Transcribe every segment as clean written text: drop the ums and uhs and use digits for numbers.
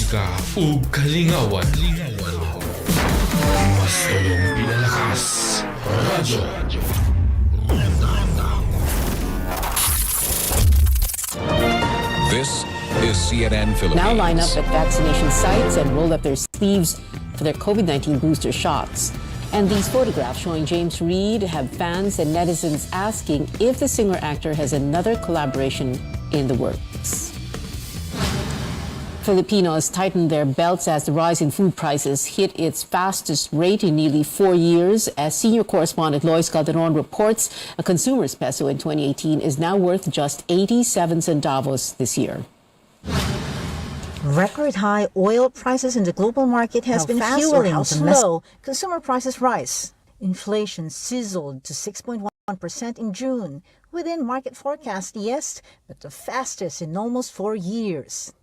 Politika ug kalingawan. Mas tulong pinalakas. Radyo. This is CNN Philippines. Now line up at vaccination sites and roll up their sleeves for their COVID-19 booster shots. And these photographs showing James Reid have fans and netizens asking if the singer-actor has another collaboration in the works. Filipinos tightened their belts as the rise in food prices hit its fastest rate in nearly 4 years. As senior correspondent Lois Calderon reports, a consumer's peso in 2018 is now worth just 87 centavos this year. Record high oil prices in the global market has been fueling how slow consumer prices rise. Inflation sizzled to 6.1% in June, within market forecast, yes, but the fastest in almost 4 years.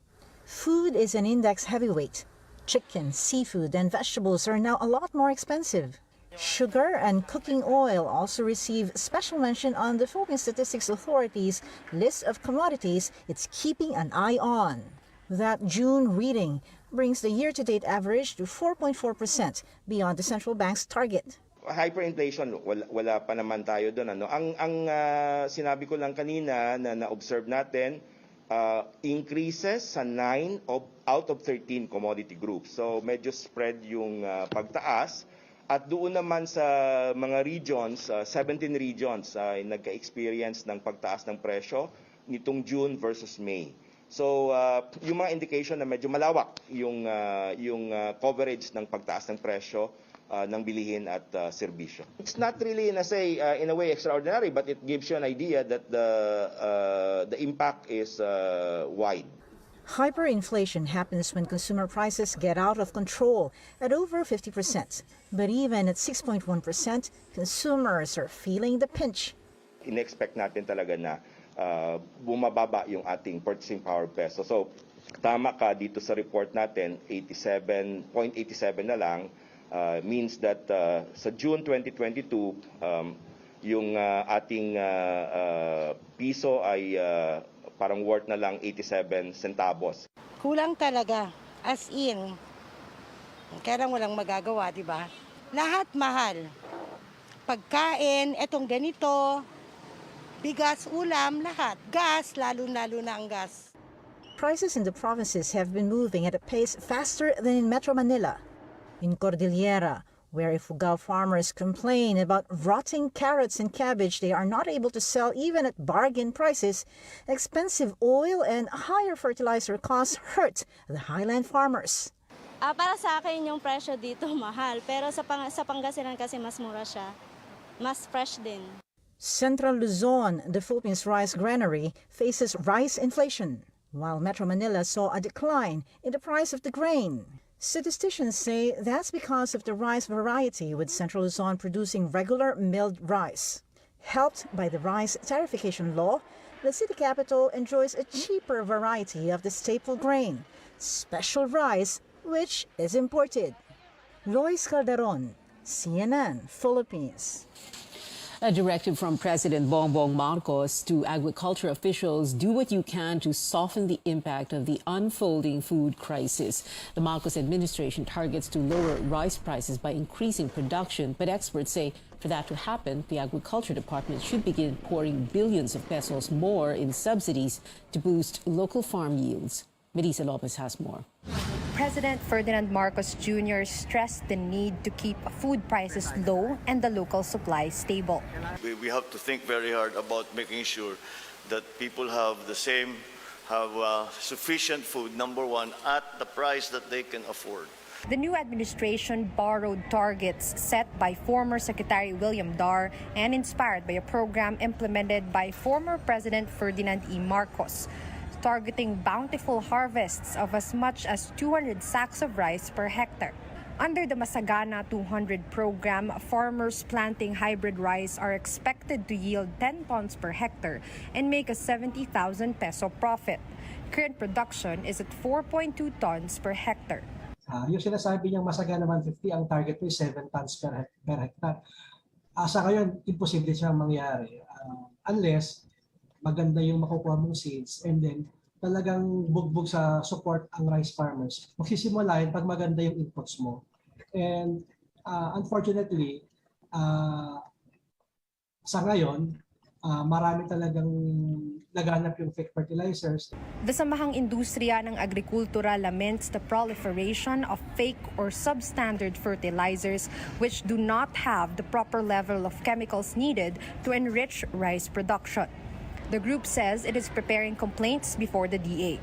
Food is an index heavyweight. Chicken, seafood, and vegetables are now a lot more expensive. Sugar and cooking oil also receive special mention on the Philippine Statistics Authority's list of commodities it's keeping an eye on. That June reading brings the year-to-date average to 4.4%, beyond the central bank's target. Hyperinflation, wala pa naman tayo doon. Ang sinabi ko lang kanina na na-observe natin, increases sa 9 out of 13 commodity groups. So medyo spread yung pagtaas. At doon naman sa mga regions, 17 regions ay nagka-experience ng pagtaas ng presyo nitong June versus May. So yung mga indication na medyo malawak yung coverage ng pagtaas ng presyo ng bilihin at serbisyo. It's not really in a way extraordinary, but it gives you an idea that the impact is wide. Hyperinflation happens when consumer prices get out of control at over 50%. But even at 6.1%, consumers are feeling the pinch. In-expect natin talaga na bumababa yung ating purchasing power peso. So tama ka dito sa report natin, 87.87 na lang. Means that sa June 2022, yung ating piso ay parang worth na lang 87 centavos. Kulang talaga, as in. Kaya lang walang magagawa, di ba? Lahat mahal. Pagkain, etong ganito, bigas, ulam, lahat. Gas, lalo-lalo na ang gas. Prices in the provinces have been moving at a pace faster than in Metro Manila. In Cordillera, where Ifugao farmers complain about rotting carrots and cabbage they are not able to sell even at bargain prices, expensive oil and higher fertilizer costs hurt the highland farmers. Para sa akin yung presyo dito mahal, pero sa Pangasinan kasi mas mura siya. Mas fresh din. Central Luzon, the Philippines rice granary, faces rice inflation, while Metro Manila saw a decline in the price of the grain. Statisticians say that's because of the rice variety, with Central Luzon producing regular milled rice. Helped by the rice tariffication law, the city capital enjoys a cheaper variety of the staple grain, special rice, which is imported. Lois Calderon, CNN Philippines. A directive from President Bongbong Marcos to agriculture officials: do what you can to soften the impact of the unfolding food crisis. The Marcos administration targets to lower rice prices by increasing production, but experts say for that to happen, the Agriculture Department should begin pouring billions of pesos more in subsidies to boost local farm yields. Melissa Lopez has more. President Ferdinand Marcos Jr. stressed the need to keep food prices low and the local supply stable. We have to think very hard about making sure that people have sufficient food, number one, at the price that they can afford. The new administration borrowed targets set by former Secretary William Dar and inspired by a program implemented by former President Ferdinand E. Marcos, targeting bountiful harvests of as much as 200 sacks of rice per hectare. Under the Masagana 200 program, farmers planting hybrid rice are expected to yield 10 tons per hectare and make a 70,000 peso profit. Current production is at 4.2 tons per hectare. Yung sinasabi niyang Masagana 150, ang target po is 7 tons per hectare. Sa ngayon, imposible siyang mangyari unless maganda yung makukuha mong seeds and then talagang bugbog sa support ang rice farmers. Magsisimula yun pag maganda yung inputs mo. And unfortunately, sa ngayon, marami talagang laganap yung fake fertilizers. The Samahang Industriya ng Agrikultura laments the proliferation of fake or substandard fertilizers which do not have the proper level of chemicals needed to enrich rice production. The group says it is preparing complaints before the DA.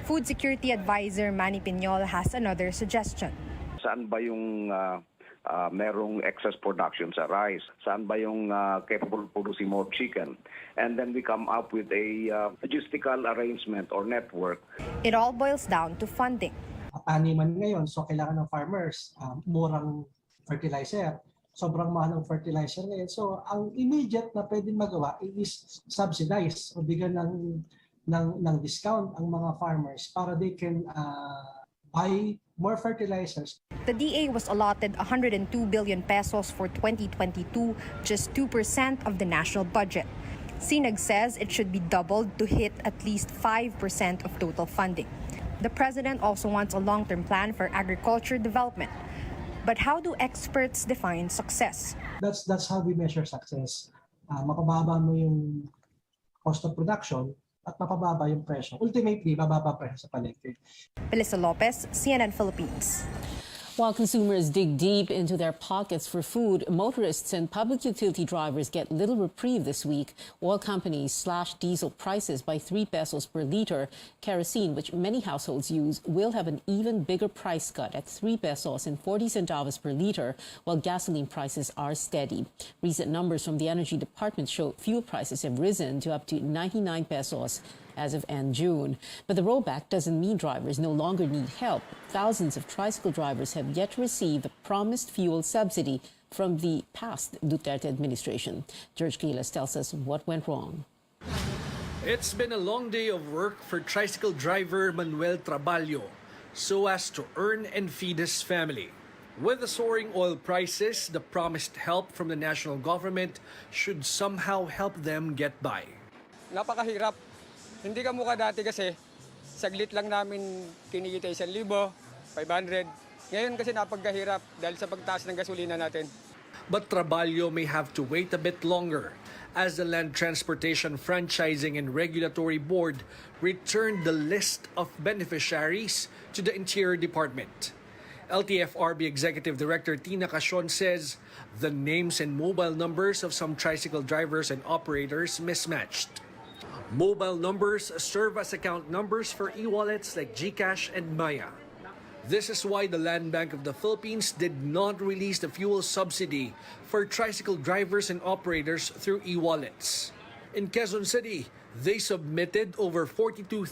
Food Security Advisor Manny Piñol has another suggestion. Saan ba yung merong excess production sa rice? Saan ba yung capable of producing more chicken? And then we come up with a logistical arrangement or network. It all boils down to funding. Taniman ngayon, so kailangan ng farmers murang fertilizer. Sobrang mahal ng fertilizer ngayon. So ang immediate na pwedeng magawa is subsidize o bigyan ng discount ang mga farmers para they can buy more fertilizers. The DA was allotted 102 billion pesos for 2022, just 2% of the national budget. Sinag says it should be doubled to hit at least 5% of total funding. The president also wants a long-term plan for agriculture development. But how do experts define success? That's how we measure success. Mapababa mo yung cost of production at mapababa yung presyo. Ultimately, mababa presyo sa palengke. Melissa Lopez, CNN Philippines. While consumers dig deep into their pockets for food, motorists and public utility drivers get little reprieve this week. Oil companies slashed diesel prices by 3 pesos per liter. Kerosene, which many households use, will have an even bigger price cut at 3 pesos and 40 centavos per liter, while gasoline prices are steady. Recent numbers from the Energy Department show fuel prices have risen to up to 99 pesos as of end June. But the rollback doesn't mean drivers no longer need help. Thousands of tricycle drivers have yet to receive the promised fuel subsidy from the past Duterte administration. George Quiles tells us what went wrong. It's been a long day of work for tricycle driver Manuel Traballo, so as to earn and feed his family. With the soaring oil prices, the promised help from the national government should somehow help them get by. Napakahirap. Hindi ka mukha dati kasi saglit lang namin kinikita 1,500. Ngayon kasi napagkahirap dahil sa pagtaas ng gasolina natin. But Traballo may have to wait a bit longer as the Land Transportation Franchising and Regulatory Board returned the list of beneficiaries to the Interior Department. LTFRB Executive Director Tina Casion says the names and mobile numbers of some tricycle drivers and operators mismatched. Mobile numbers serve as account numbers for e-wallets like GCash and Maya. This is why the Land Bank of the Philippines did not release the fuel subsidy for tricycle drivers and operators through e-wallets. In Quezon City, they submitted over 42,000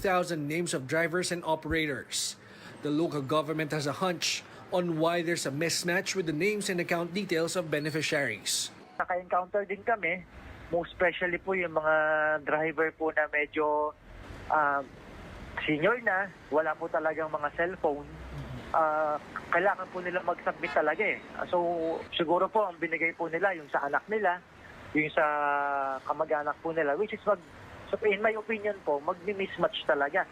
names of drivers and operators. The local government has a hunch on why there's a mismatch with the names and account details of beneficiaries. Naka-encounter din kami, most especially po yung mga driver po na medyo senior na, wala po talagang mga cellphone. Kailangan po nila mag-submit talaga eh. So siguro po ang binigay po nila yung sa anak nila, yung sa kamag-anak po nila, which is so in my opinion po, mag-mismatch talaga.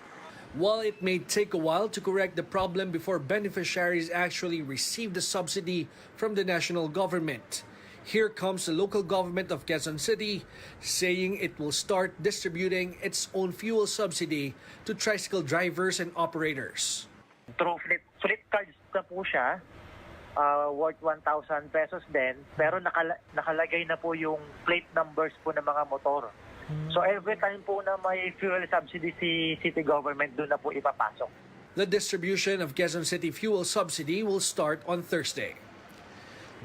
While it may take a while to correct the problem before beneficiaries actually receive the subsidy from the national government, here comes the local government of Quezon City saying it will start distributing its own fuel subsidy to tricycle drivers and operators. Through flip cards na po siya, worth 1,000 pesos din, pero nakalagay na po yung plate numbers po ng mga motor. So every time po na may fuel subsidy si city government, doon na po ipapasok. The distribution of Quezon City fuel subsidy will start on Thursday.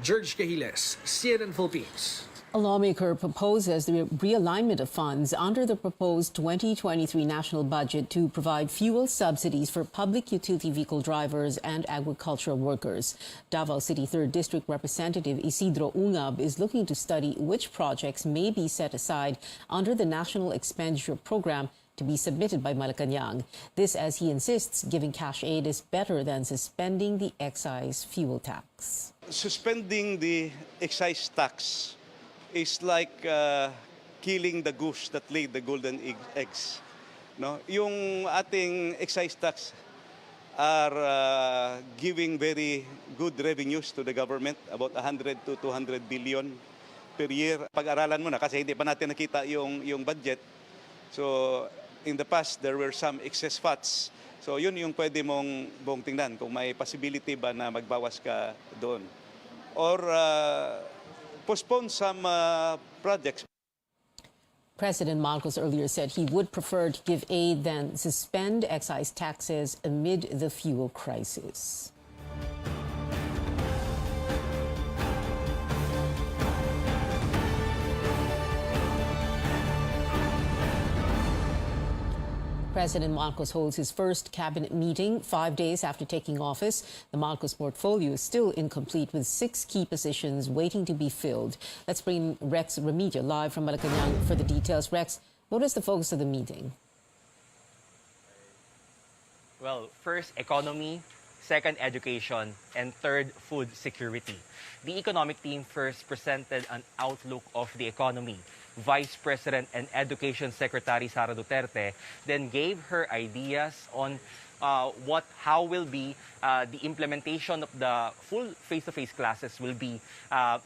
George Quiles, CNN Philippines. A lawmaker proposes the realignment of funds under the proposed 2023 national budget to provide fuel subsidies for public utility vehicle drivers and agricultural workers. Davao City 3rd District Representative Isidro Ungab is looking to study which projects may be set aside under the National Expenditure Program to be submitted by Malacanang. This, as he insists, giving cash aid is better than suspending the excise fuel tax. Suspending the excise tax is like killing the goose that laid the golden eggs. no? Yung ating excise tax are giving very good revenues to the government, about 100 to 200 billion per year. Pag-aralan mo na kasi hindi pa natin nakita yung budget. So in the past, there were some excess fats. So yun yung pwede mong tingnan kung may possibility ba na magbawas ka doon. Or postpone some projects. President Marcos earlier said he would prefer to give aid than suspend excise taxes amid the fuel crisis. President Marcos holds his first cabinet meeting 5 days after taking office. The Marcos portfolio is still incomplete with 6 key positions waiting to be filled. Let's bring Rex Remedios live from Malacanang for the details. Rex, what is the focus of the meeting? Well, first, economy. Second, education. And third, food security. The economic team first presented an outlook of the economy. Vice President and Education Secretary Sara Duterte then gave her ideas on how will be the implementation of the full face-to-face classes will be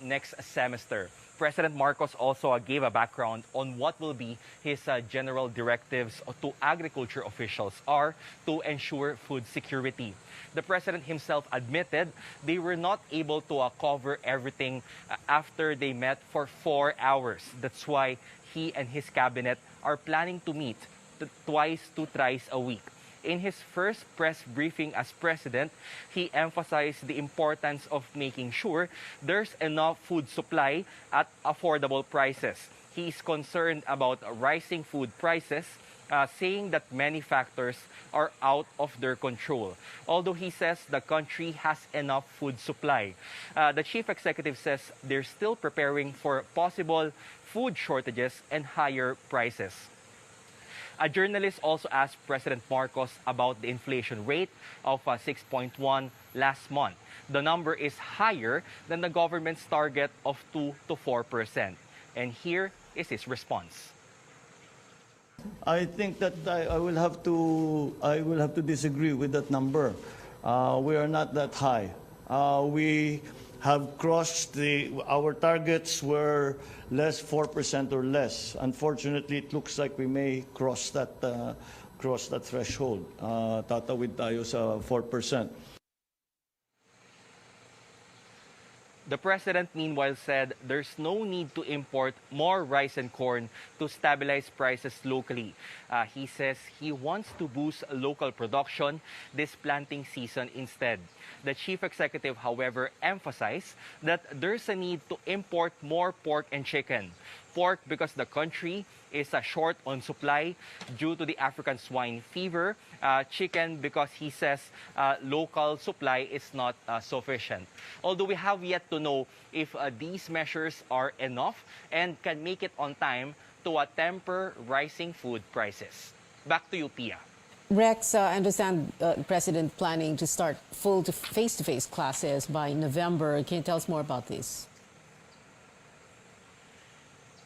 next semester. President Marcos also gave a background on what will be his general directives to agriculture officials are to ensure food security. The president himself admitted they were not able to cover everything after they met for 4 hours. That's why he and his cabinet are planning to meet twice to thrice a week. In his first press briefing as president, he emphasized the importance of making sure there's enough food supply at affordable prices. He is concerned about rising food prices, saying that many factors are out of their control. Although he says the country has enough food supply. The chief executive says they're still preparing for possible food shortages and higher prices. A journalist also asked President Marcos about the inflation rate of 6.1 last month. The number is higher than the government's target of 2 to 4%. And here is his response. I think that I will have to disagree with that number. We are not that high. We have crossed our targets were less 4% or less. Unfortunately, it looks like we may cross that threshold. Tatawid tayo sa 4%. The president, meanwhile, said there's no need to import more rice and corn to stabilize prices locally. He says he wants to boost local production this planting season instead. The chief executive, however, emphasized that there's a need to import more pork and chicken. Pork because the country is short on supply due to the African swine fever. Chicken because he says local supply is not sufficient. Although we have yet to know if these measures are enough and can make it on time to temper rising food prices. Back to you, Pia. Rex, I understand the president planning to start full face-to-face classes by November. Can you tell us more about this?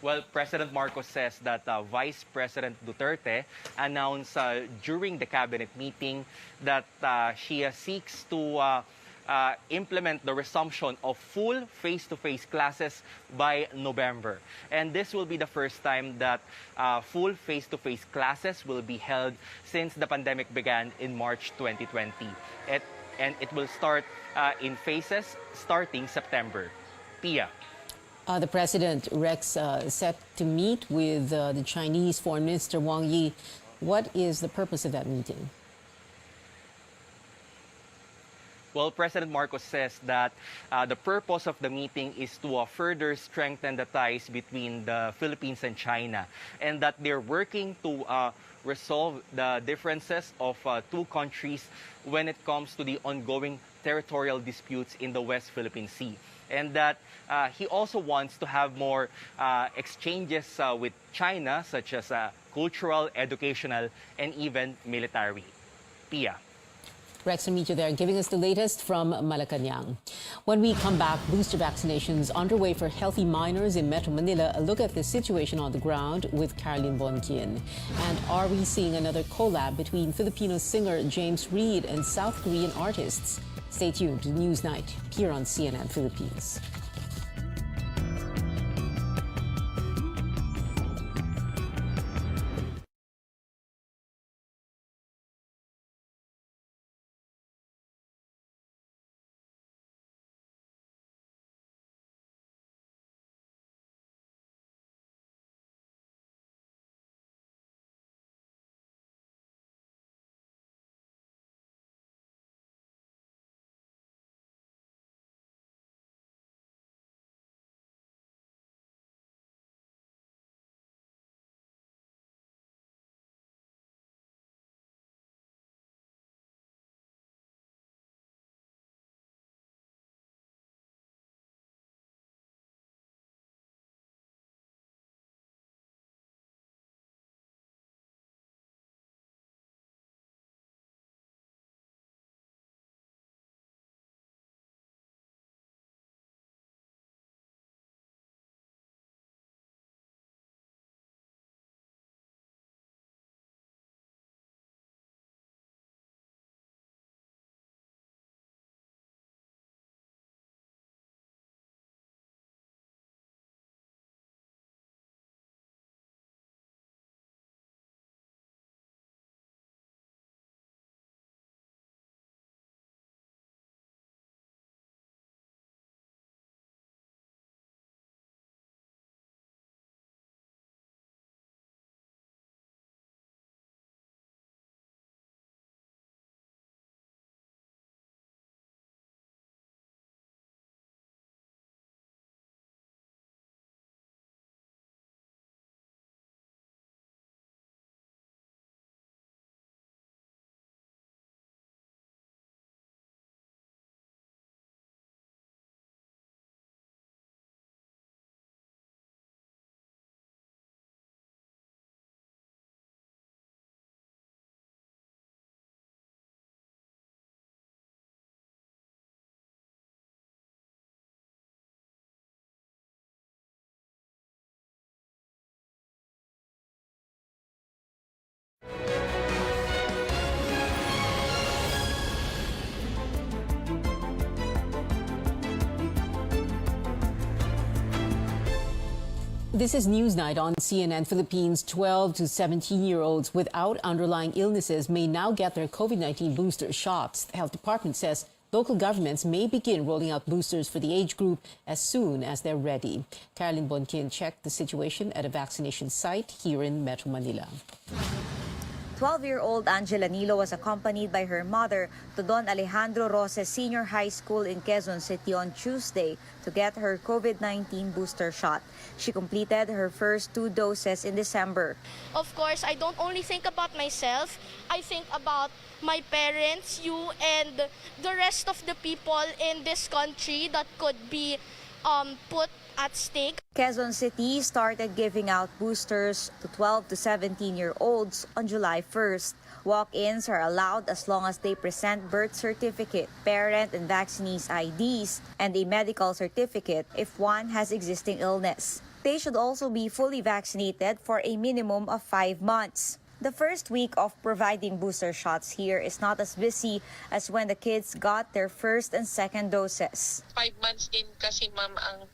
Well, President Marcos says that Vice President Duterte announced during the cabinet meeting that she seeks to implement the resumption of full face-to-face classes by November. And this will be the first time that full face-to-face classes will be held since the pandemic began in March 2020. And it will start in phases starting September. Pia. The president, Rex, set to meet with the Chinese Foreign Minister Wang Yi. What is the purpose of that meeting? Well, President Marcos says that the purpose of the meeting is to further strengthen the ties between the Philippines and China, and that they're working to resolve the differences of two countries when it comes to the ongoing territorial disputes in the West Philippine Sea. And that he also wants to have more exchanges with China, such as cultural, educational, and even military. Pia. Rex Remedios there, giving us the latest from Malacanang. When we come back, booster vaccinations underway for healthy minors in Metro Manila. A look at the situation on the ground with Caroline Bonquin. And are we seeing another collab between Filipino singer James Reid and South Korean artists? Stay tuned to Newsnight here on CNN Philippines. This is Newsnight on CNN Philippines. 12 to 17-year-olds without underlying illnesses may now get their COVID-19 booster shots. The health department says local governments may begin rolling out boosters for the age group as soon as they're ready. Caroline Bonquin checked the situation at a vaccination site here in Metro Manila. 12-year-old Angela Nilo was accompanied by her mother to Don Alejandro Roses Senior High School in Quezon City on Tuesday to get her COVID-19 booster shot. She completed her first 2 doses in December. Of course, I don't only think about myself, I think about my parents, you, and the rest of the people in this country that could be put at stake. Quezon City started giving out boosters to 12 to 17-year-olds on July 1st. Walk-ins are allowed as long as they present birth certificate, parent and vaccinee's IDs, and a medical certificate if one has existing illness. They should also be fully vaccinated for a minimum of 5 months. The first week of providing booster shots here is not as busy as when the kids got their first and second doses. 5 months din kasi ma'am ang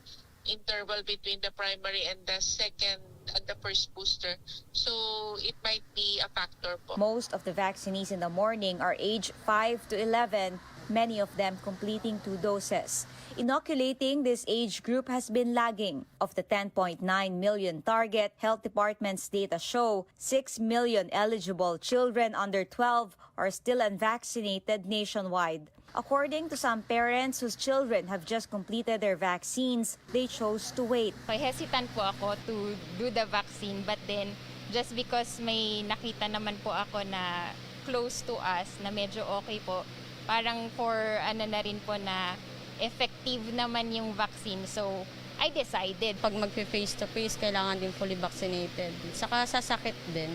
interval between the primary and the second and the first booster. So it might be a factor po. Most of the vaccinees in the morning are age 5 to 11, many of them completing 2 doses. Inoculating this age group has been lagging. Of the 10.9 million target, Health Department's data show 6 million eligible children under 12 are still unvaccinated nationwide. According to some parents whose children have just completed their vaccines, they chose to wait. Hesitant po ako to do the vaccine, but then just because may nakita naman po ako na close to us, na medyo okay po, parang for ano na rin po na effective naman yung vaccine. So, I decided. Pag mag-face-to-face, kailangan din fully vaccinated. Saka sasakit din.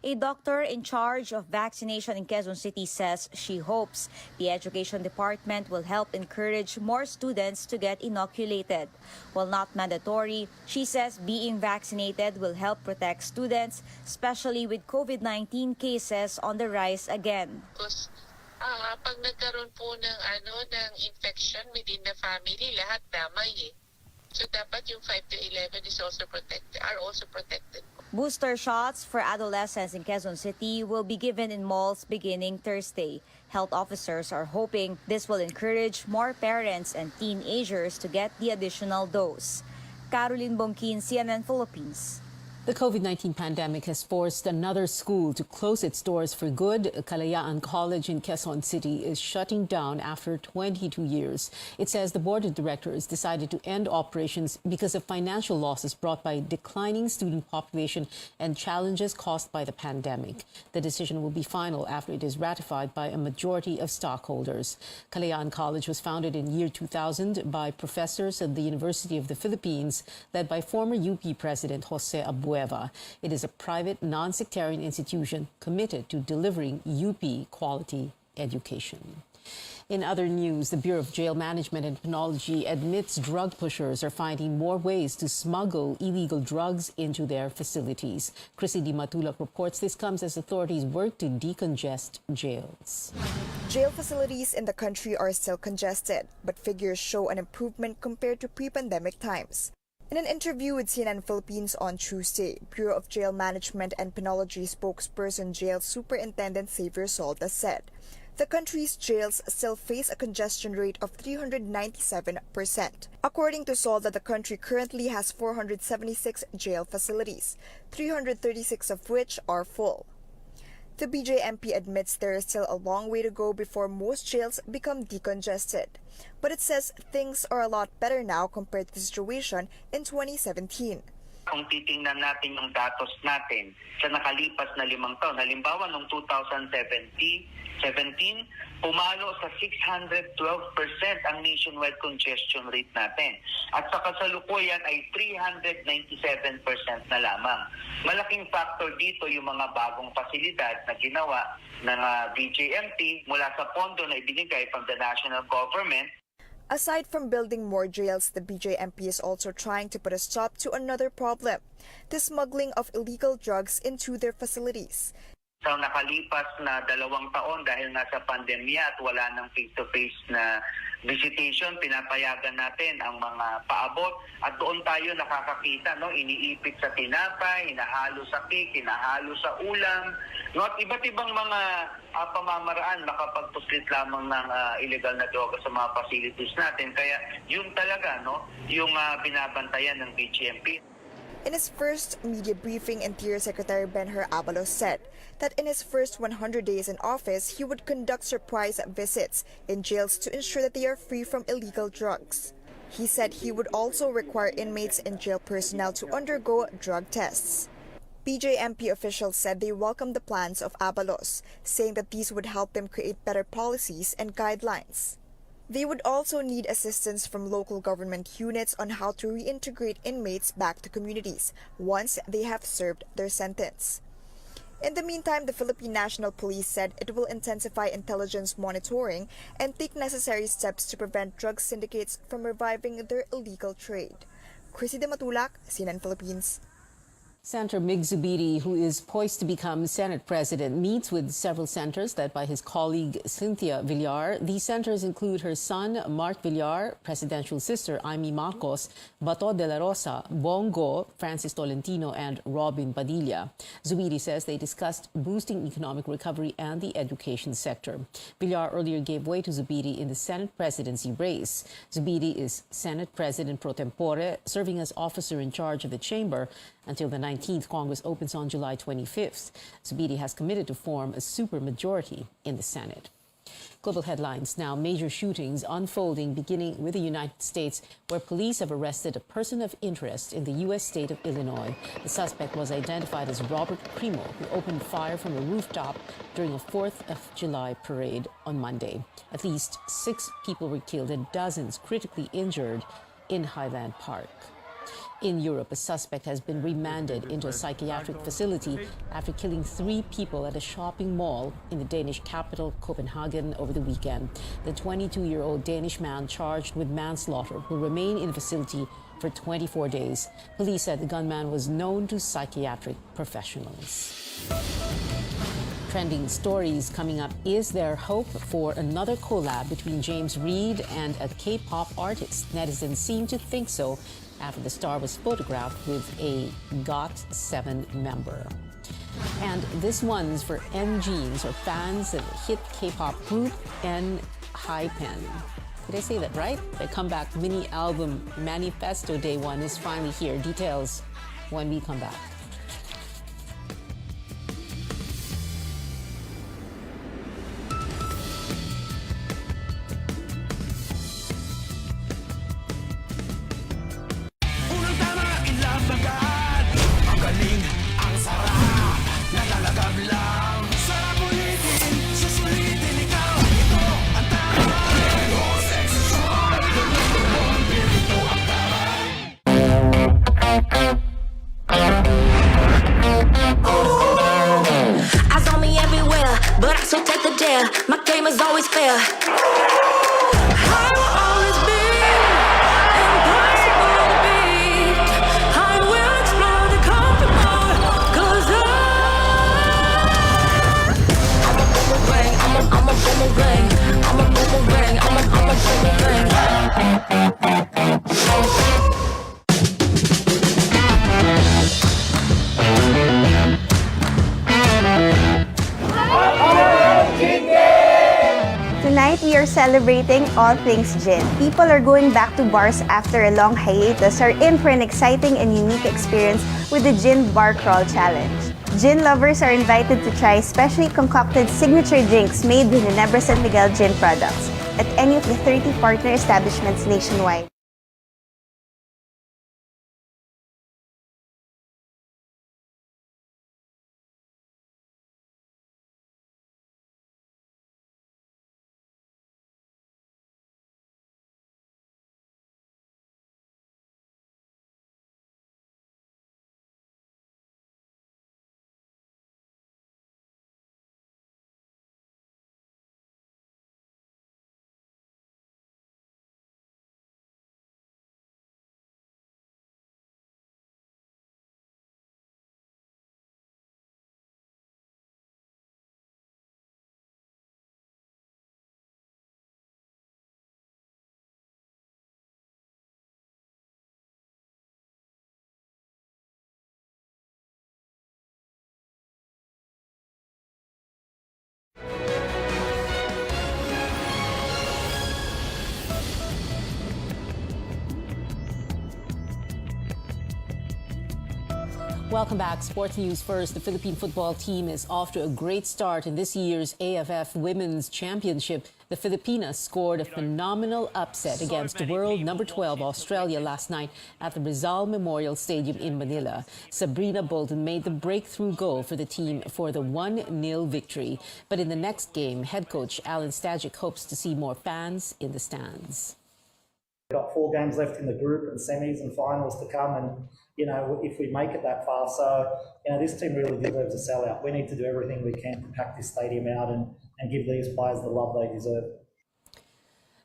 A doctor in charge of vaccination in Quezon City says she hopes the education department will help encourage more students to get inoculated. While not mandatory, she says being vaccinated will help protect students, especially with COVID-19 cases on the rise again. Because pag nagkaroon po ng infection within the family, lahat damay eh. So dapat yung 5 to 11 is also protected. Booster shots for adolescents in Quezon City will be given in malls beginning Thursday. Health officers are hoping this will encourage more parents and teenagers to get the additional dose. Caroline Bongkin, CNN Philippines. The COVID-19 pandemic has forced another school to close its doors for good. Kalayaan College in Quezon City is shutting down after 22 years. It says the board of directors decided to end operations because of financial losses brought by declining student population and challenges caused by the pandemic. The decision will be final after it is ratified by a majority of stockholders. Kalayaan College was founded in year 2000 by professors at the University of the Philippines, led by former UP President Jose Abueva. It is a private, non-sectarian institution committed to delivering UP quality education. In other news, the Bureau of Jail Management and Penology admits drug pushers are finding more ways to smuggle illegal drugs into their facilities. Chrissy Di Matulak reports this comes as authorities work to decongest jails. Jail facilities in the country are still congested, but figures show an improvement compared to pre-pandemic times. In an interview with CNN Philippines on Tuesday, Bureau of Jail Management and Penology spokesperson Jail Superintendent Xavier Solta said the country's jails still face a congestion rate of 397%. According to Solta, the country currently has 476 jail facilities, 336 of which are full. The BJMP admits there is still a long way to go before most jails become decongested, but it says things are a lot better now compared to the situation in 2017. Kung titingnan natin yung datos natin sa nakalipas na 5 taon, halimbawa noong 2017, pumalo sa 612% ang nationwide congestion rate natin. At sa kasalukuyan ay 397% na lamang. Malaking factor dito yung mga bagong pasilidad na ginawa ng BJMP mula sa pondo na ibinigay from the national government. Aside from building more jails, the BJMP is also trying to put a stop to another problem, the smuggling of illegal drugs into their facilities. Sa nakalipas na 2 taon dahil nga sa pandemya at wala ng face-to-face na visitation, pinapayagan natin ang mga paabot at doon tayo nakakakita, iniipit sa tinapay, hinahalo sa cake, hinahalo sa ulam, at iba't ibang mga pamamaraan makapagpuslit lamang ng illegal na droga sa mga facilities natin. Kaya yun talaga yung binabantayan ng BJMP. In his first media briefing, Interior Secretary Benher Abalos said that in his first 100 days in office, he would conduct surprise visits in jails to ensure that they are free from illegal drugs. He said he would also require inmates and jail personnel to undergo drug tests. BJMP officials said they welcomed the plans of Abalos, saying that these would help them create better policies and guidelines. They would also need assistance from local government units on how to reintegrate inmates back to communities once they have served their sentence. In the meantime, the Philippine National Police said it will intensify intelligence monitoring and take necessary steps to prevent drug syndicates from reviving their illegal trade. Chrissy Di Matulak, CNN Philippines. Senator Mig Zubiri, who is poised to become Senate President, meets with several senators led by his colleague Cynthia Villar. These senators include her son, Mark Villar, presidential sister, Amy Marcos, Bato de la Rosa, Bongo, Francis Tolentino, and Robin Padilla. Zubiri says they discussed boosting economic recovery and the education sector. Villar earlier gave way to Zubiri in the Senate presidency race. Zubiri is Senate President pro tempore, serving as officer in charge of the chamber until the 19th Congress opens on July 25th. Zubiri has committed to form a supermajority in the Senate. Global headlines now. Major shootings unfolding, beginning with the United States, where police have arrested a person of interest in the U.S. state of Illinois. The suspect was identified as Robert Primo, who opened fire from a rooftop during a 4th of July parade on Monday. At least 6 people were killed and dozens critically injured in Highland Park. In Europe, a suspect has been remanded into a psychiatric facility after killing 3 people at a shopping mall in the Danish capital, Copenhagen, over the weekend. The 22-year-old Danish man charged with manslaughter will remain in the facility for 24 days. Police said the gunman was known to psychiatric professionals. Trending stories coming up. Is there hope for another collab between James Reid and a K-pop artist? Netizens seem to think so after the star was photographed with a GOT7 member. And this one's for NGenes, or fans of the hit K-pop group ENHYPEN. Did I say that right? The comeback mini album Manifesto Day 1 is finally here. Details when we come back. My game is always fair. Tonight, we are celebrating all things gin. People are going back to bars after a long hiatus, are in for an exciting and unique experience with the Gin Bar Crawl Challenge. Gin lovers are invited to try specially concocted signature drinks made with Ginebra San Miguel gin products at any of the 30 partner establishments nationwide. Welcome back. Sports news first. The Philippine football team is off to a great start in this year's AFF Women's Championship. The Filipinas scored a phenomenal upset against world number 12 Australia last night at the Rizal Memorial Stadium in Manila. Sabrina Bolton made the breakthrough goal for the team for the 1-0 victory. But in the next game, head coach Alan Stajic hopes to see more fans in the stands. We've got 4 games left in the group and semis and finals to come, and if we make it that far, so this team really deserves a sellout. We need to do everything we can to pack this stadium out and give these players the love they deserve.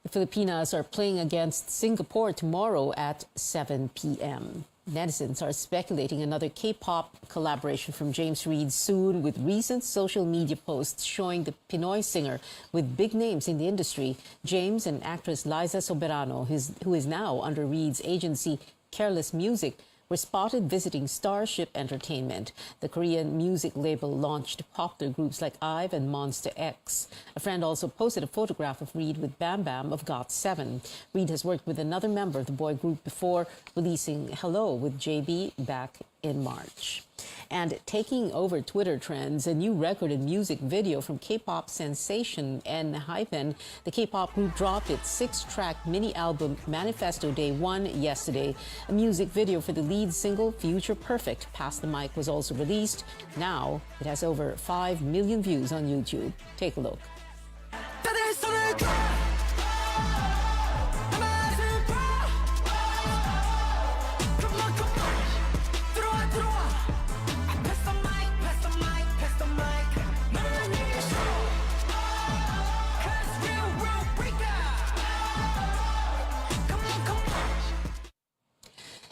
The Filipinas are playing against Singapore tomorrow at 7 p.m. Netizens are speculating another K-pop collaboration from James Reid soon, with recent social media posts showing the Pinoy singer with big names in the industry, James, and actress Liza Soberano, who is now under Reid's agency Careless Music, were spotted visiting Starship Entertainment. The Korean music label launched popular groups like IVE and Monster X. A friend also posted a photograph of Reid with Bam Bam of GOT7. Reid has worked with another member of the boy group before, releasing Hello with JB back in March. And taking over Twitter trends, a new record and music video from K-pop sensation ENHYPEN. The K-pop group dropped its 6-track mini album Manifesto Day 1 yesterday. A music video for the lead single Future Perfect, Pass the Mic, was also released. Now it has over 5 million views on YouTube. Take a look.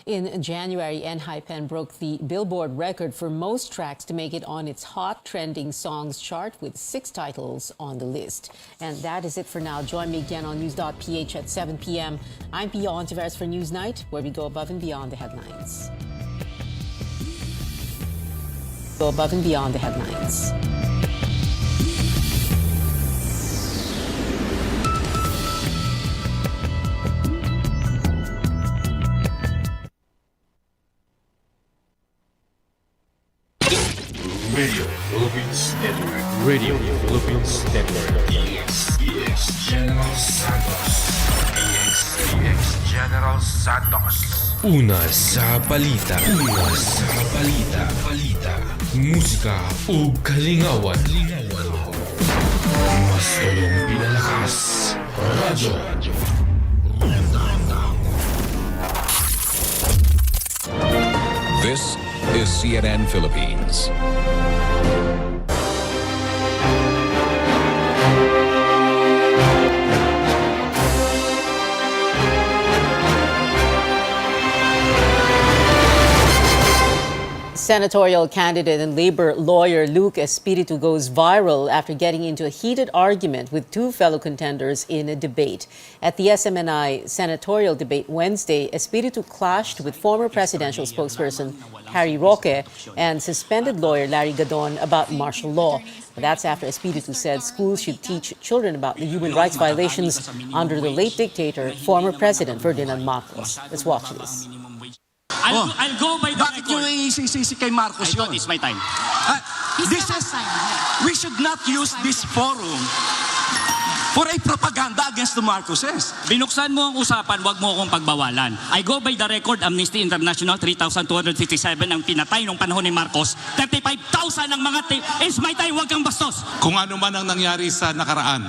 In January, Enhypen broke the Billboard record for most tracks to make it on its Hot Trending Songs chart with 6 titles on the list. And that is it for now. Join me again on News.ph at 7 p.m. I'm Pia Ontiveros for Newsnight, where we go above and beyond the headlines. Go above and beyond the headlines. Radio Philippines Network. Radio Philippines Network. DX General Santos. DX General Santos. Una sa balita. Una sa balita. Musika ug kalingawan. Mas tulong pinalakas. Radyo. This is CNN Philippines. Senatorial candidate and labor lawyer Luke Espiritu goes viral after getting into a heated argument with 2 fellow contenders in a debate. At the SMNI senatorial debate Wednesday, Espiritu clashed with former presidential spokesperson Harry Roque and suspended lawyer Larry Gadon about martial law. That's after Espiritu said schools should teach children about the human rights violations under the late dictator, former President Ferdinand Marcos. Let's watch this. I'll go by the Bakit record. Bakit yung isisisi kay Marcos yun? It's my time. We should not use this forum for a propaganda against the Marcoses. Binuksan mo ang usapan, wag mo akong pagbawalan. I go by the record, Amnesty International, 3,257 ang pinatay nung panahon ni Marcos. 35,000 ang mga It's my time, wag kang bastos. Kung ano man ang nangyari sa nakaraan,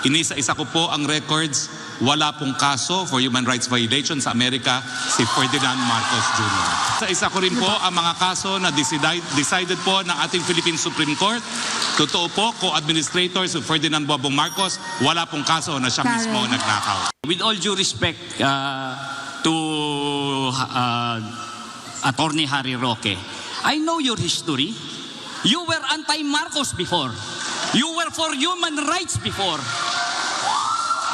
inisa-isa ko po ang records. Wala pong kaso for human rights violation sa Amerika si Ferdinand Marcos Jr. Sa isa ko rin po ang mga kaso na decided po ng ating Philippine Supreme Court. Totoo po, co-administrator si Ferdinand Bongbong Marcos, wala pong kaso na siya mismo nagnakaw. With all due respect to Attorney Harry Roque, I know your history. You were anti-Marcos before. You were for human rights before.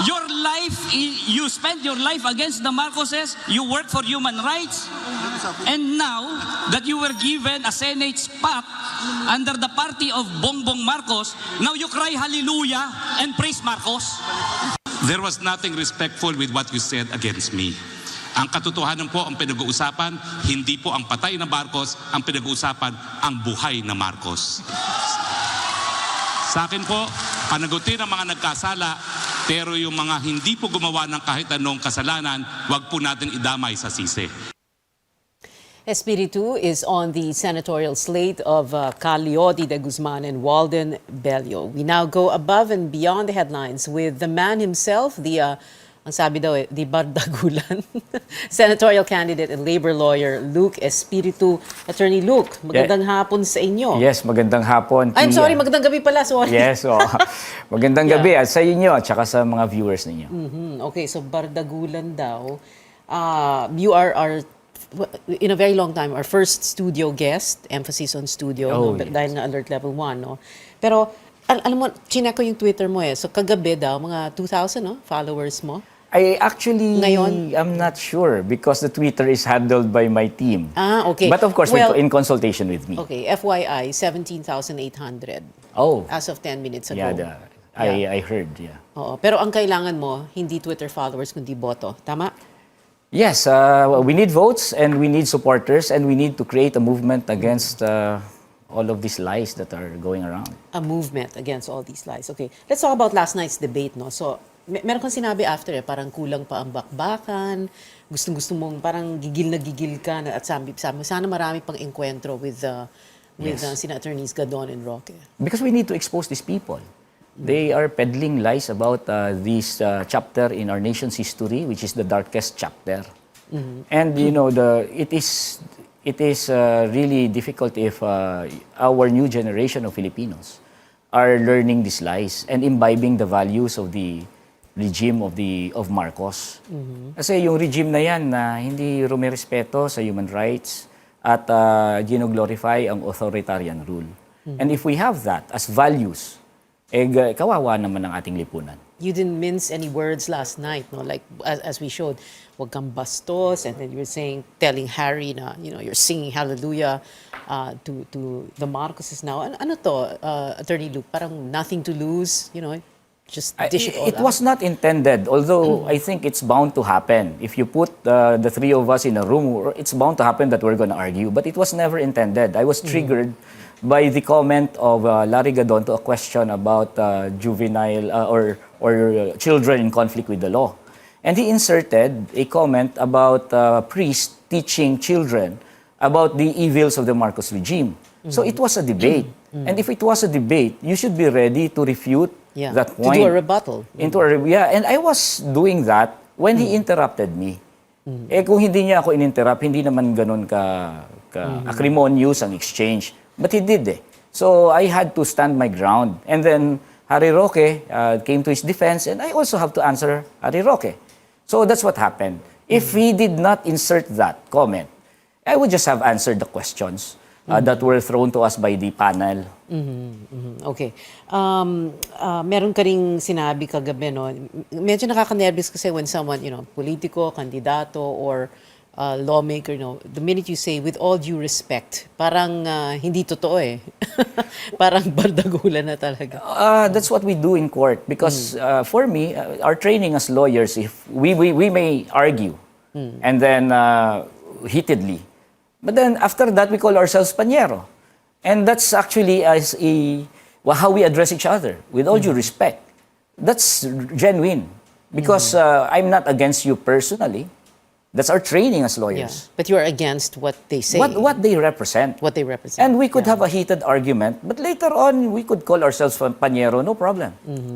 Your life, you spent your life against the Marcoses, you work for human rights, and now that you were given a Senate spot under the party of Bongbong Marcos, now you cry hallelujah and praise Marcos. There was nothing respectful with what you said against me. Ang katotohanan po ang pinag-uusapan, hindi po ang patay na Marcos, ang pinag-uusapan ang buhay na Marcos. Sa akin po, panagutin ang mga nagkasala, pero yung mga hindi po gumawa ng kahit anong kasalanan, wag po natin idamay sa sisi. Espiritu is on the senatorial slate of Caliotti de Guzman and Walden Bello. We now go above and beyond the headlines with the man himself, ang sabi daw di bardagulan, senatorial candidate and labor lawyer Luke Espiritu. Attorney Luke, magandang hapon sa inyo. Yes, magandang hapon. I'm sorry, magandang gabi pala, sorry. Yes, magandang gabi at sa inyo at saka sa mga viewers ninyo. Okay, so bardagulan daw. You are our, in a very long time, our first studio guest, emphasis on studio, yes. Dahil nga alert level 1. No? Pero, alam mo, chinek ko yung Twitter mo so kagabi daw, mga 2,000 followers mo. I'm not sure because the Twitter is handled by my team. Okay. But of course, in consultation with me. Okay, FYI, 17,800. As of 10 minutes ago. I heard, yeah. Pero ang kailangan mo, hindi Twitter followers, kundi boto. Tama? Yes, we need votes and we need supporters and we need to create a movement against all of these lies that are going around. A movement against all these lies. Okay, let's talk about last night's debate. No? So, meron kang sinabi after parang kulang pa ang bakbakan, gustong-gusto mong parang gigil na gigil ka at sabi sana marami pang encuentro with sina attorneys Gadon and Roque. Because we need to expose these people. They are peddling lies about this chapter in our nation's history, which is the darkest chapter. And you know, it is really difficult if our new generation of Filipinos are learning these lies and imbibing the values of the regime of Marcos. Kasi yung regime na yan na hindi rumirespeto sa human rights at gino-glorify ang authoritarian rule. And if we have that as values, kawawa naman ang ating lipunan. You didn't mince any words last night, no? Like as we showed, wag kang bastos, and then you were telling Harry na, you're singing hallelujah to the Marcoses now. Ano to, Attorney Luke? Parang nothing to lose, just dish it all It out. was not intended, although I think it's bound to happen. If you put the three of us in a room, it's bound to happen that we're going to argue. But it was never intended. I was triggered by the comment of Larry Gadon to a question about juvenile or children in conflict with the law. And he inserted a comment about priests teaching children about the evils of the Marcos regime. So it was a debate. And if it was a debate, you should be ready to refute that point. To do a rebuttal. And I was doing that when he interrupted me. Kung hindi niya ako in-interrupt, hindi naman ganun ka acrimonious ang exchange. But he did So I had to stand my ground. And then Harry Roque came to his defense, and I also have to answer Harry Roque. So that's what happened. If he did not insert that comment, I would just have answered the questions that were thrown to us by the panel. Okay. Meron ka ring sinabi kagabi, no? Medyo nakaka-nervous kasi when someone, politiko, kandidato, or lawmaker, the minute you say, with all due respect, parang hindi totoo parang bardagulan na talaga. That's what we do in court because for me, our training as lawyers, if we may argue and then heatedly, but then after that we call ourselves pañero, and that's actually how we address each other with all due respect. That's genuine because I'm not against you personally. That's our training as lawyers. But you are against what they say. What they represent. What they represent. And we could have a heated argument, but later on, we could call ourselves pañero, no problem.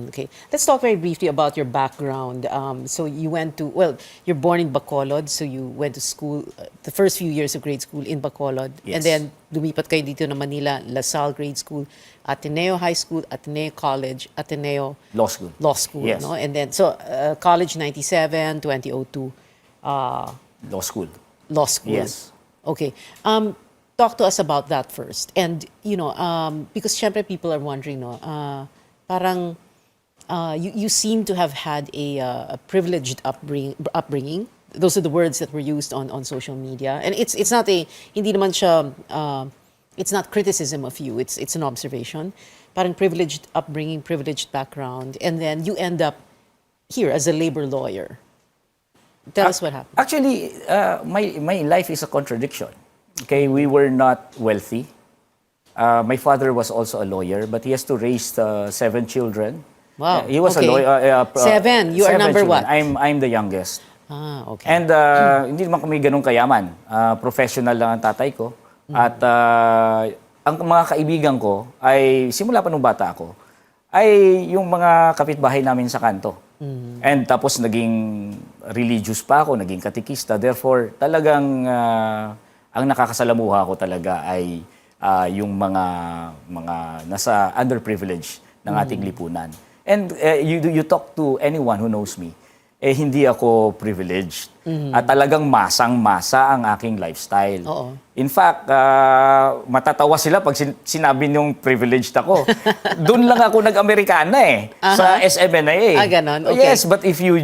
Okay. Let's talk very briefly about your background. So you went to, you're born in Bacolod, so you went to school, the first few years of grade school in Bacolod. Yes. And then lumipat kayo dito na Manila, La Salle Grade School, Ateneo High School, Ateneo College, Ateneo Law School. Law School. Yes. No? And then, so college 97, 2002. Law school. Law school. Yes. Okay. Talk to us about that first. And, because syempre people are wondering, parang you seem to have had a privileged upbringing. Those are the words that were used on social media. And it's not hindi naman siya, it's not criticism of you. It's an observation. Parang privileged upbringing, privileged background. And then you end up here as a labor lawyer. Tell us what happened. Actually, my life is a contradiction. Okay, we were not wealthy. My father was also a lawyer, but he has to raise 7 children. Wow. He was okay. a lawyer. 7. You are 7 number children. what? I'm the youngest. Okay. And hindi naman kami ganun kayaman. Professional lang ang tatay ko. At ang mga kaibigan ko ay simula pa nung bata ako ay yung mga kapitbahay namin sa kanto. And tapos naging religious pa ako, naging katikista. Therefore, talagang ang nakakasalamuha ko talaga ay yung mga nasa underprivileged ng ating lipunan. And you talk to anyone who knows me, hindi ako privileged. At talagang masang-masa ang aking lifestyle. Oo. In fact, matatawa sila pag sinabi niyong privileged ako. Doon lang ako nag-Amerikana sa SMNIA. Ganon. Okay. Yes, but if you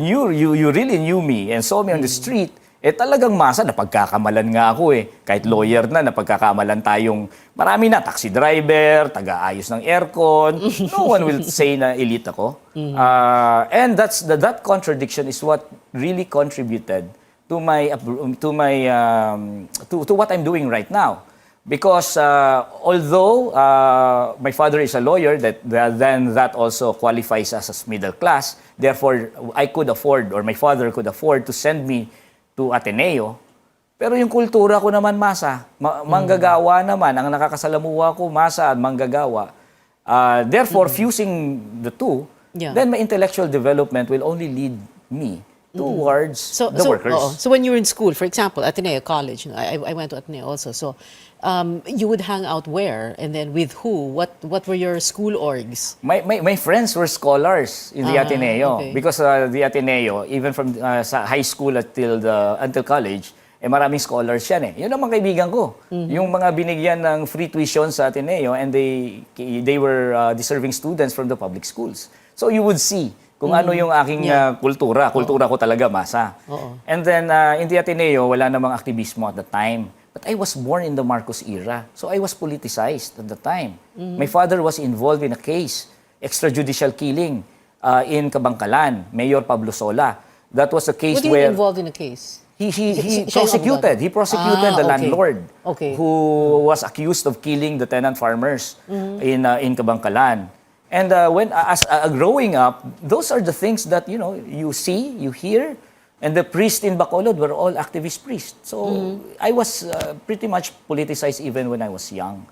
really knew me and saw me on the street, talagang masa, napagkakamalan nga ako Kahit lawyer na, napagkakamalan tayong marami na, taxi driver, taga-ayos ng aircon. No one will say na elite ako. And that contradiction is what really contributed to what I'm doing right now. Because although my father is a lawyer, then that also qualifies us as middle class. Therefore, I could afford, or my father could afford to send me to Ateneo. Pero yung kultura ko naman manggagawa naman. Ang nakakasalamuha ko, masa at manggagawa. Therefore, fusing the two, then my intellectual development will only lead me towards the workers. So when you were in school, for example, Ateneo College, I went to Ateneo also. So you would hang out where, and then with who? What were your school orgs? My friends were scholars in the Ateneo okay. because the Ateneo, even from sa high school until college, maraming scholars yan Yun ang mga kaibigan ko. Yung mga binigyan ng free tuition sa Ateneo, and they were deserving students from the public schools. So you would see kung ano yung aking kultura. Kultura ko talaga, masa. And then, in the Ateneo, wala namang aktivismo at the time. But I was born in the Marcos era. So I was politicized at the time. My father was involved in a case, extrajudicial killing in Kabangkalan, Mayor Pablo Sola. That was a case What do you mean involved in a case? He prosecuted the landlord who was accused of killing the tenant farmers in Kabangkalan. And as growing up, those are the things that you see, you hear, and the priests in Bacolod were all activist priests. So I was pretty much politicized even when I was young.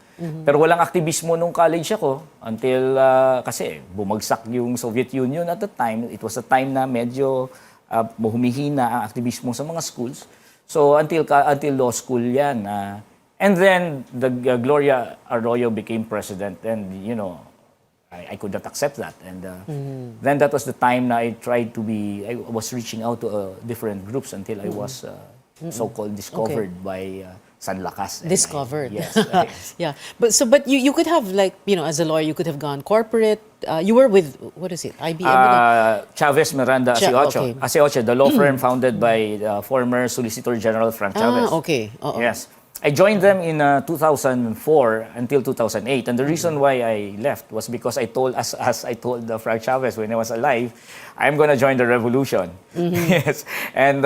Pero walang aktivismo nung college ako until kasi bumagsak yung Soviet Union at the time. It was a time na medyo humihina ang aktivismo sa mga schools. So until law school yan. And then the Gloria Arroyo became president, and I could not accept that. And then that was the time na I was reaching out to different groups until I was so-called discovered by San Lakas. Discovered. Yes. Yeah. But you could have, as a lawyer, you could have gone corporate. You were with, what is it, IBM? Chavez Miranda Asiocho. Okay. Asiocho, the law firm founded by former Solicitor General Frank Chavez. Okay. Yes. I joined them in 2004 until 2008, and the reason why I left was because I told Frank Chavez when I was alive, I'm going to join the revolution. Yes, and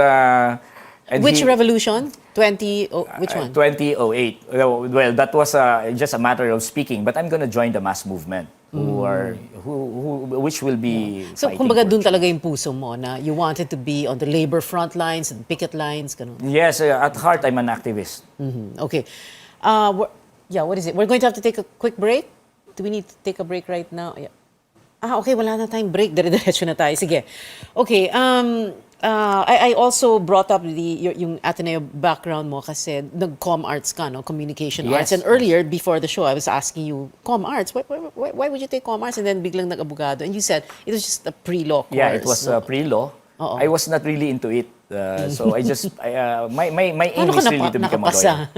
which revolution? Which one? 2008. Well, that was just a matter of speaking, but I'm going to join the mass movement, which will be. So, kumbaga dun talaga yung puso mo na you wanted to be on the labor front lines and picket lines, ganun. Yes, at heart I'm an activist. Okay. What is it? We're going to have to take a quick break. Do we need to take a break right now? Yeah. Okay, wala na tayong break. Dire-diretso na tayo. Sige. Okay. I also brought up yung Ateneo background mo kasi nag-com arts ka, no? Communication arts. And earlier, before the show, I was asking you, com arts, why would you take com arts? And then biglang nag-abogado. And you said it was just a pre-law course. Yeah, it was pre-law. I was not really into it. So I just, my aim is really to become a lawyer.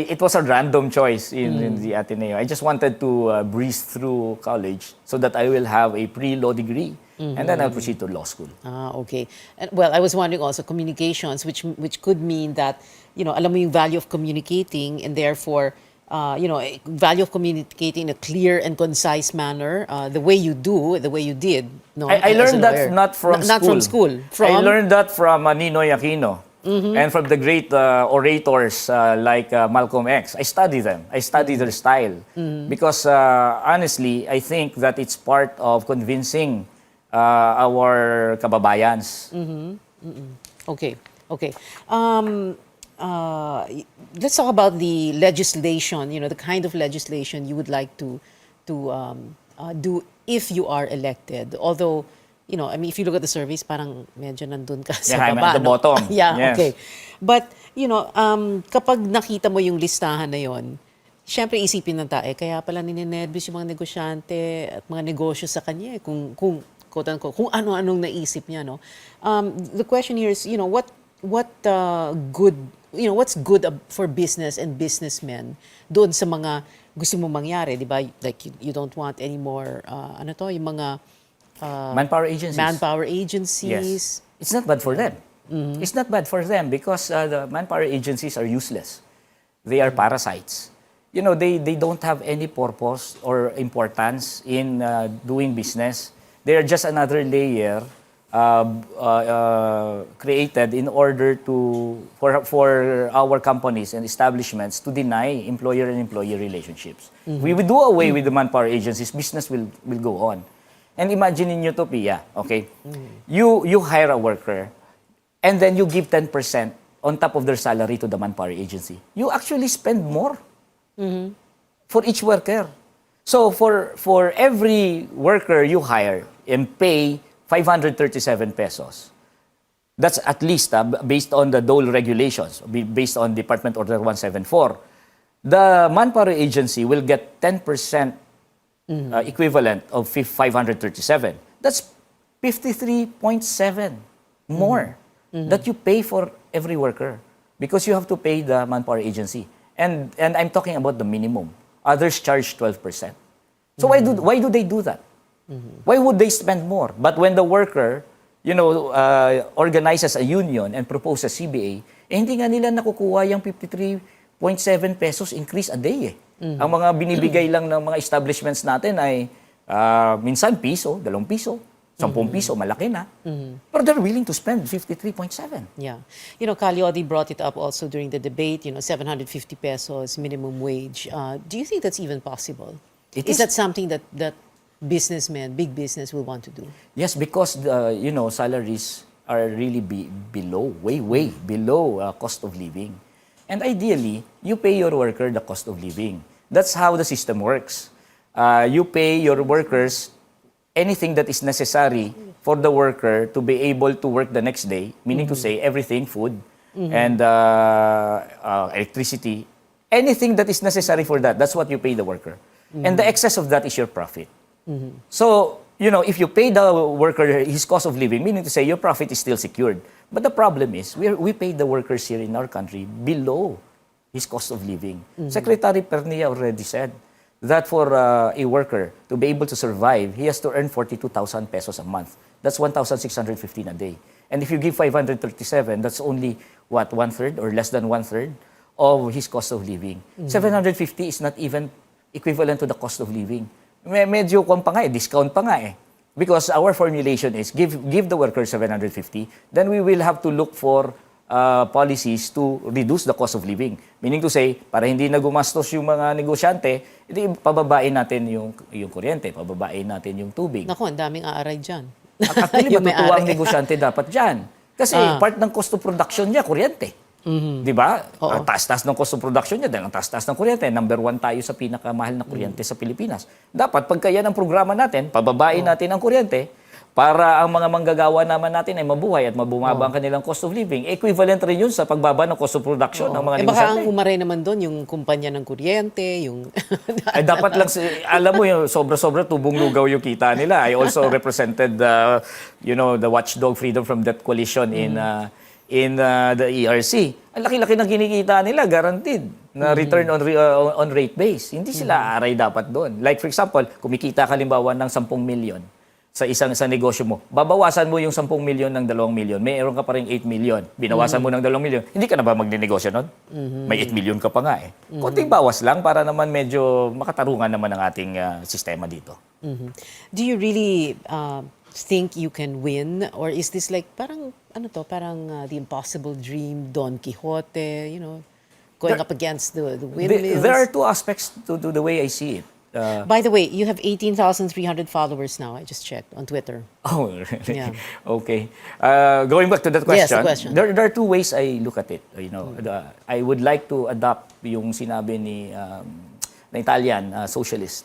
It was a random choice in the Ateneo. I just wanted to breeze through college so that I will have a pre-law degree. And then I'll proceed to law school. Okay. And, well, I was wondering also communications, which could mean that, alam mo yung value of communicating, and therefore, value of communicating in a clear and concise manner, the way you did. No, I learned that not from school. I learned that from Ninoy Aquino. And from the great orators like Malcolm X. I study them. I study their style. Because honestly, I think that it's part of convincing our kababayans. Okay. Let's talk about the legislation, the kind of legislation you would like to do if you are elected. Although, if you look at the surveys, parang medyo nandun ka sa I'm baba. at the bottom. Yeah, yes. Okay. But, kapag nakita mo yung listahan na yon, syempre isipin ng tae, kaya pala ninenervous yung mga negosyante at mga negosyo sa kanya, kung quote-unquote, kung ano-anong naisip niya, no? The question here is, what's good for business and businessmen doon sa mga gusto mo mangyari, di ba? Like, you don't want any more, yung mga manpower agencies. Manpower agencies. Yes. It's not bad for them. It's not bad for them because the manpower agencies are useless. They are parasites. They don't have any purpose or importance in doing business. They are just another layer created in order for our companies and establishments to deny employer and employee relationships. We will do away with the manpower agencies, business will go on. And imagine ninyo to, Pia, okay? You hire a worker and then you give 10% on top of their salary to the manpower agency. You actually spend more for each worker. So for every worker you hire and pay 537 pesos. That's at least based on the Dole regulations, based on Department Order 174. The manpower agency will get 10% equivalent of 537. That's 53.7 more that you pay for every worker because you have to pay the manpower agency. And I'm talking about the minimum. Others charge 12%. So why do they do that? Why would they spend more? But when the worker, organizes a union and proposes CBA, hindi nga nila nakukuha yung 53.7 pesos increase a day. Ang mga binibigay lang ng mga establishments natin ay minsan piso, 2 piso, 10 piso, malaki na. But they're willing to spend 53.7. Yeah. Calyodi brought it up also during the debate, 750 pesos minimum wage. Do you think that's even possible? Is that something that businessmen, big business will want to do? Yes, because salaries are really below, way below cost of living. And ideally, you pay your worker the cost of living. That's how the system works. You pay your workers anything that is necessary for the worker to be able to work the next day, meaning to say everything, food and electricity, anything that is necessary for that, that's what you pay the worker. And the excess of that is your profit. So, if you pay the worker his cost of living, meaning to say your profit is still secured. But the problem is, we pay the workers here in our country below his cost of living. Secretary Pernia already said that for a worker to be able to survive, he has to earn 42,000 pesos a month. That's 1,615 a day. And if you give 537, that's only, what, 1/3 or less than 1/3 of his cost of living. 750 is not even equivalent to the cost of living. Medyo discount pa nga eh. Because our formulation is give the worker 750, then we will have to look for policies to reduce the cost of living. Meaning to say, para hindi na gumastos yung mga negosyante, pababain natin yung kuryente, pababain natin yung tubig. Naku, ang daming aaray dyan. Actually, matutuwa ang negosyante dapat dyan. Kasi part ng cost of production niya, kuryente. Di ba? Ang taas-taas ng cost of production niya dahil ang taas-taas ng kuryente. Number 1 tayo sa pinakamahal na kuryente sa Pilipinas. Dapat, pagka yan ang programa natin, pababain natin ang kuryente para ang mga manggagawa naman natin ay mabuhay at mabumaba ang kanilang cost of living. Equivalent rin yun sa pagbaba ng cost of production ng mga negosyante. Baka ang umaray naman doon yung kumpanya ng kuryente, yung... Ay, dapat lang, alam mo, yung sobra-sobra tubong lugaw yung kita nila. I also represented the Watchdog Freedom from Debt Coalition in the ERC. Ang laki-laki ng kinikita nila, guaranteed na return on rate base. Hindi sila aray dapat doon. Like for example, kumikita ka halimbawa ng 10 million sa isang negosyo mo. Babawasan mo yung 10 million ng 2 million. Mayroon ka pa rin 8 million. Binawasan mo ng 2 million. Hindi ka na ba magnenegosyo nun? May 8 million ka pa nga eh. Konting bawas lang para naman medyo makatarungan naman ang ating sistema dito. Do you really think you can win? Or is this like parang the impossible dream, Don Quixote, going up against the windmills? There are two aspects to the way I see it. By the way, you have 18,300 followers now. I just checked on Twitter. Oh, really? Yeah. Okay. Going back to that question, yes, the question. There are two ways I look at it. I would like to adopt yung sinabi ni na Italian socialist,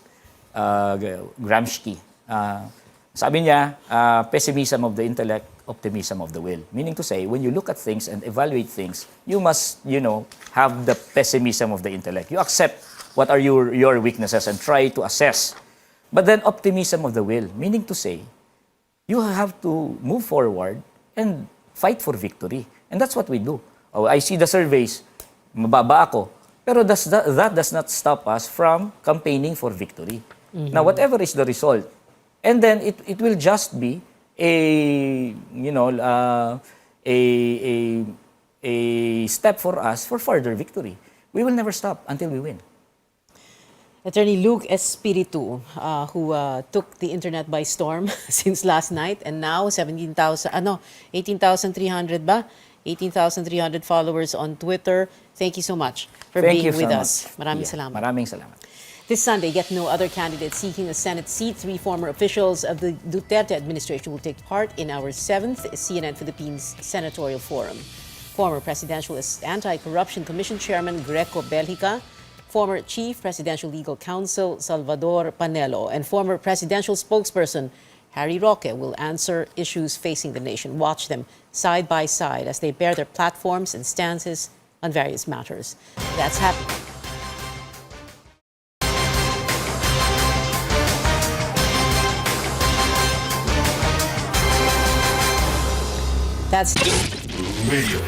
Gramsci. Sabi niya, pessimism of the intellect, optimism of the will. Meaning to say, when you look at things and evaluate things, you must, have the pessimism of the intellect. You accept what are your weaknesses and try to assess. But then optimism of the will, meaning to say, you have to move forward and fight for victory. And that's what we do. I see the surveys, mababa ako, pero that does not stop us from campaigning for victory. Now, whatever is the result, and then it will just be a step for us for further victory. We will never stop until we win. Attorney Luke Espiritu, who took the internet by storm since last night, and now 18,300 ba? 18,300 followers on Twitter. Thank you so much for being with us. Maraming salamat. Maraming salamat. This Sunday, yet no other candidate seeking a Senate seat. 3 former officials of the Duterte administration will take part in our 7th CNN Philippines Senatorial Forum. Former Presidential Anti-Corruption Commission Chairman Greco Belgica, former Chief Presidential Legal Counsel Salvador Panelo, and former presidential spokesperson Harry Roque will answer issues facing the nation. Watch them side by side as they bear their platforms and stances on various matters. That's happening. That's Radio